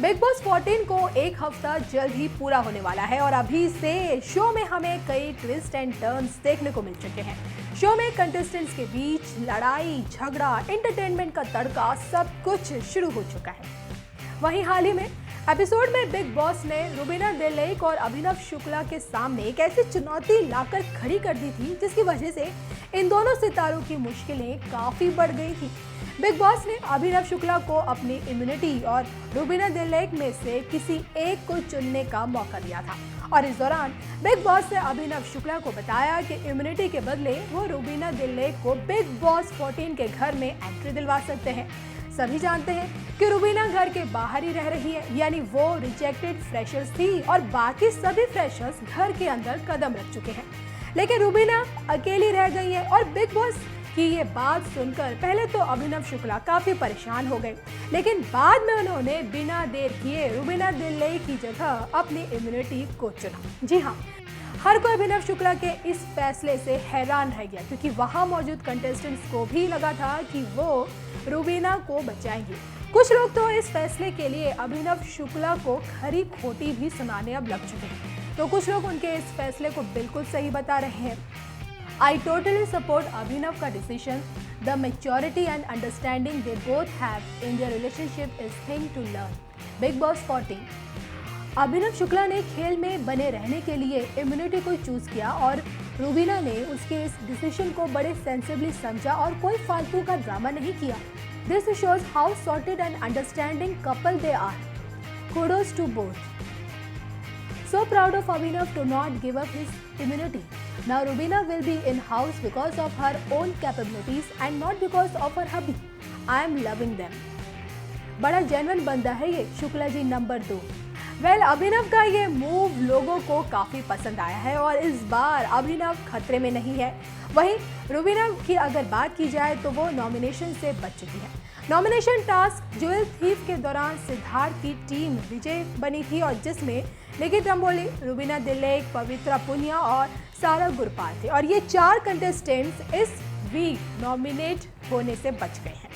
Big boss 14 को एक हफ्ता जल्द ही पूरा होने वाला है और अभी से शो में हमें कई ट्विस्ट एंड टर्न्स देखने को मिल चुके हैं। शो में कंटेस्टेंट्स के बीच लड़ाई, झगड़ा, एंटरटेनमेंट का तड़का सब कुछ शुरू हो चुका है। वहीं हाल ही में एपिसोड में बिग बॉस ने रुबीना दिलेक और अभिनव शुक्ला के सामने एक ऐसी चुनौती लाकर खड़ी कर दी थी जिसकी वजह से इन दोनों सितारों की मुश्किलें काफी बढ़ गई थी। बिग बॉस ने अभिनव शुक्ला को अपनी इम्यूनिटी और रुबीना दिलेक में से किसी एक को चुनने का मौका दिया था और इस दौरान बिग बॉस ने अभिनव शुक्ला को बताया कि इम्यूनिटी के बदले वो रुबीना दिलेक को बिग बॉस 14 के घर में एंट्री दिलवा सकते हैं। सभी जानते हैं कि रुबीना घर के बाहर ही रह रही है, यानी वो रिजेक्टेड फ्रेशर्स थी और बाकी सभी फ्रेशर्स घर के अंदर कदम रख चुके हैं, लेकिन रुबीना अकेली रह गई है। और बिग बॉस की ये बात सुनकर पहले तो अभिनव शुक्ला काफी परेशान हो गए, लेकिन बाद में उन्होंने बिना देर किए रुबीना दिलेक की जगह अपनी इम्यूनिटी को चुना। जी हाँ, हर कोई अभिनव शुक्ला के इस फैसले से हैरान रह गया क्योंकि वहां मौजूद कंटेस्टेंट्स को भी लगा था कि वो रुबीना को बचाएंगे। कुछ लोग तो इस फैसले के लिए अभिनव शुक्ला को खरी खोटी भी सुनाने अब लग चुके हैं, तो कुछ लोग उनके इस फैसले को बिल्कुल सही बता रहे हैं। I totally support Abhinav का decision. The maturity and understanding they both have in their relationship is thing to learn. Big Boss 14. Abhinav Shukla ने खेल में बने रहने के लिए इम्यूनिटी को चूज किया और रुबीना ने उसके इस डिसीजन को बड़े सेंसिबली समझा और कोई फालतू का ड्रामा नहीं किया। This shows how sorted and understanding couple they are. Kudos to both. So proud of Abhinav to not give up his immunity. Now Rubina will be in house because of her own capabilities and not because of her hubby. I am loving them. बड़ा genuine बंदा है ये Shukla ji number 2। अभिनव का ये move लोगों को काफी पसंद आया है और इस बार अभिनव खतरे में नहीं है। वहीं रुबीना की अगर बात की जाए तो वो नॉमिनेशन से बच चुकी है। नॉमिनेशन टास्क ज्वेल थीफ के दौरान सिद्धार्थ की टीम विजय बनी थी और जिसमें निखिल रंबोली, रुबीना दिलेक, पवित्रा पुनिया और सारा गुरपाल थे और ये 4 कंटेस्टेंट्स इस वीक नॉमिनेट होने से बच गए हैं।